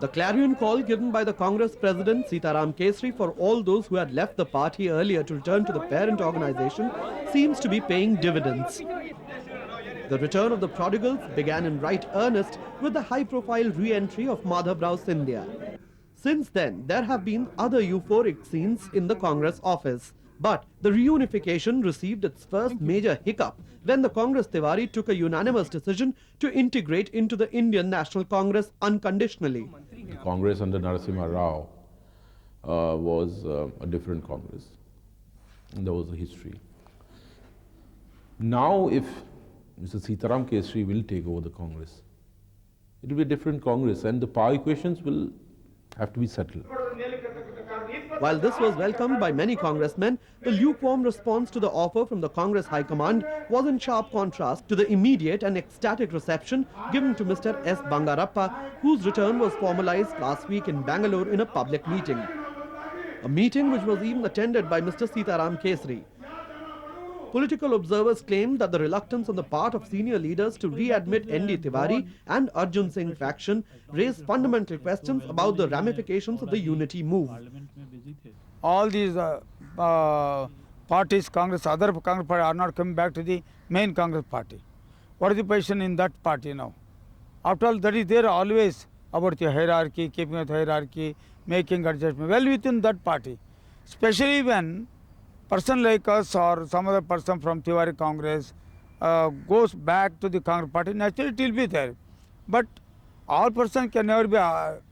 The clarion call given by the Congress President Sitaram Kesri for all those who had left the party earlier to return to the parent organization seems to be paying dividends. The return of the prodigals began in right earnest with the high-profile re-entry of Madhav Rao Scindia. Since then, there have been other euphoric scenes in the Congress office. But the reunification received its first major hiccup when the Congress Tiwari took a unanimous decision to integrate into the Indian National Congress unconditionally. The Congress under Narasimha Rao was a different Congress. And there was a history. Now if Mr. Sitaram Kesri will take over the Congress, it will be a different Congress and the power equations will have to be settled. While this was welcomed by many congressmen, the lukewarm response to the offer from the Congress High Command was in sharp contrast to the immediate and ecstatic reception given to Mr. S. Bangarappa, whose return was formalized last week in Bangalore in a public meeting. A meeting which was even attended by Mr. Sitaram Kesri. Political observers claim that the reluctance on the part of senior leaders to readmit N.D. Tiwari and Arjun Singh faction raised fundamental questions about the ramifications of the unity move. All these parties, other Congress party are not coming back to the main Congress party. What is the position in that party now? After all, that is there always about the hierarchy, keeping with hierarchy, making adjustment. Well within that party, especially when person like us or some other person from Tiwari Congress goes back to the Congress party, naturally it will be there. But all persons can never be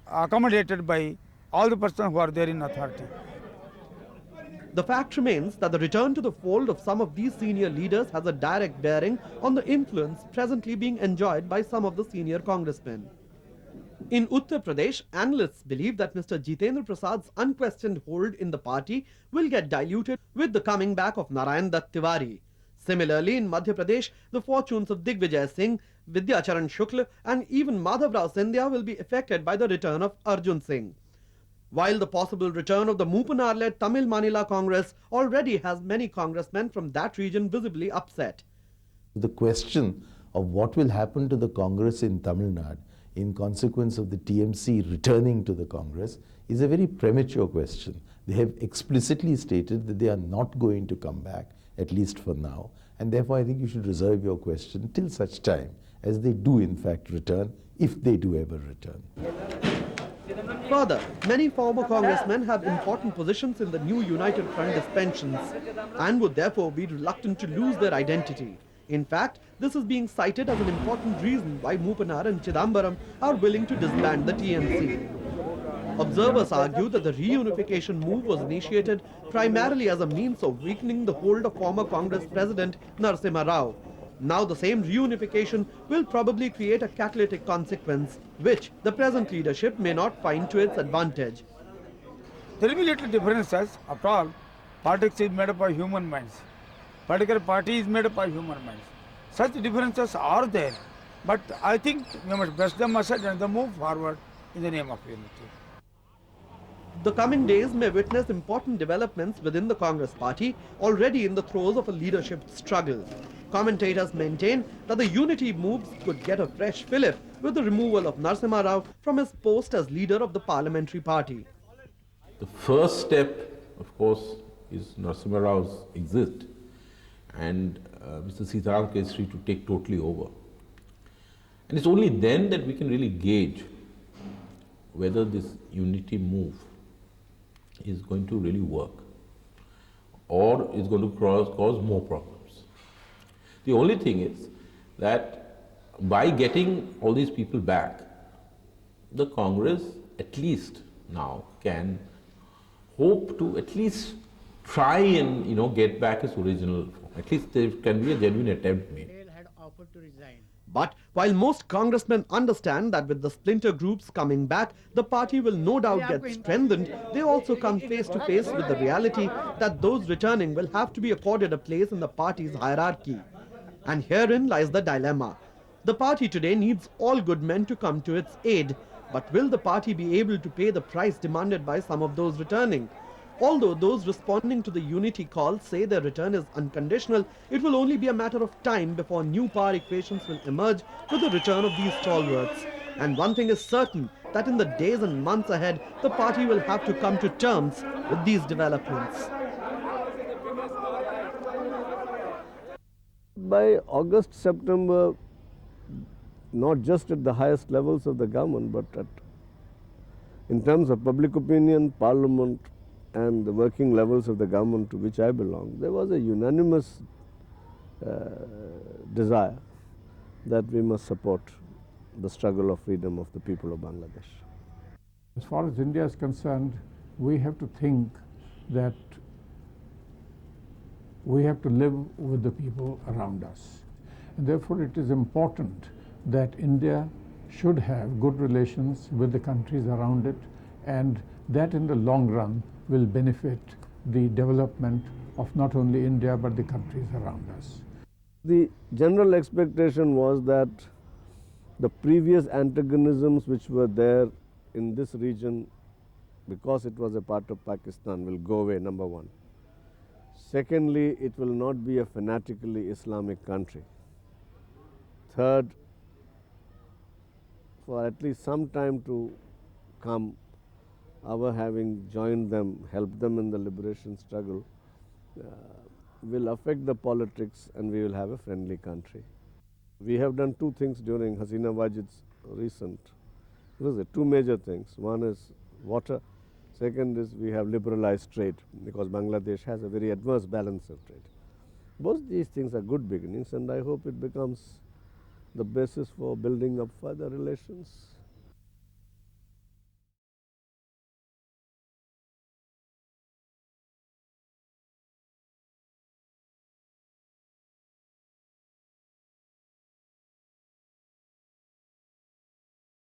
accommodated by all the persons who are there in authority. The fact remains that the return to the fold of some of these senior leaders has a direct bearing on the influence presently being enjoyed by some of the senior congressmen. In Uttar Pradesh, analysts believe that Mr. Jitendra Prasad's unquestioned hold in the party will get diluted with the coming back of Narayan Dutt Tiwari. Similarly, in Madhya Pradesh, the fortunes of Digvijay Singh, Vidyacharan Shukla and even Madhav Rao Scindia will be affected by the return of Arjun Singh. While the possible return of the Moopanar-led Tamil Manila Congress already has many congressmen from that region visibly upset. The question of what will happen to the Congress in Tamil Nadu in consequence of the TMC returning to the Congress is a very premature question. They have explicitly stated that they are not going to come back, at least for now, and therefore I think you should reserve your question till such time as they do in fact return, if they do ever return. Further, many former congressmen have important positions in the new United Front dispensions and would therefore be reluctant to lose their identity. In fact, this is being cited as an important reason why Moopanar and Chidambaram are willing to disband the TMC. Observers argue that the reunification move was initiated primarily as a means of weakening the hold of former Congress President Narasimha Rao. Now the same reunification will probably create a catalytic consequence, which the present leadership may not find to its advantage. There will be little differences. After all, politics is made up of human minds. Particular party is made up of human minds. Such differences are there, but I think we must brush them aside and then move forward in the name of unity. The coming days may witness important developments within the Congress party, already in the throes of a leadership struggle. Commentators maintain that the unity moves could get a fresh fillip with the removal of Narasimha Rao from his post as leader of the parliamentary party. The first step, of course, is Narasimha Rao's exit and Mr. Sitaram Kesri to take totally over. And it's only then that we can really gauge whether this unity move is going to really work or is going to cause more problems. The only thing is that by getting all these people back, the Congress at least now can hope to at least try and get back its original form. At least there can be a genuine attempt made. But while most congressmen understand that with the splinter groups coming back, the party will no doubt get strengthened, they also come face to face with the reality that those returning will have to be accorded a place in the party's hierarchy. And herein lies the dilemma. The party today needs all good men to come to its aid, but will the party be able to pay the price demanded by some of those returning? Although those responding to the unity call say their return is unconditional, it will only be a matter of time before new power equations will emerge with the return of these stalwarts. And one thing is certain, that in the days and months ahead, the party will have to come to terms with these developments. By August, September, not just at the highest levels of the government, but in terms of public opinion, parliament, and the working levels of the government to which I belong, there was a unanimous desire that we must support the struggle of freedom of the people of Bangladesh. As far as India is concerned, we have to think that we have to live with the people around us. And therefore, it is important that India should have good relations with the countries around it, and that in the long run will benefit the development of not only India but the countries around us. The general expectation was that the previous antagonisms which were there in this region, because it was a part of Pakistan, will go away, number one. Secondly, it will not be a fanatically Islamic country. Third, for at least some time to come, our having joined them, helped them in the liberation struggle, will affect the politics, and we will have a friendly country. We have done two things during Hasina Wajid's recent visit, two major things. One is water, second is we have liberalized trade, because Bangladesh has a very adverse balance of trade. Both these things are good beginnings, and I hope it becomes the basis for building up further relations.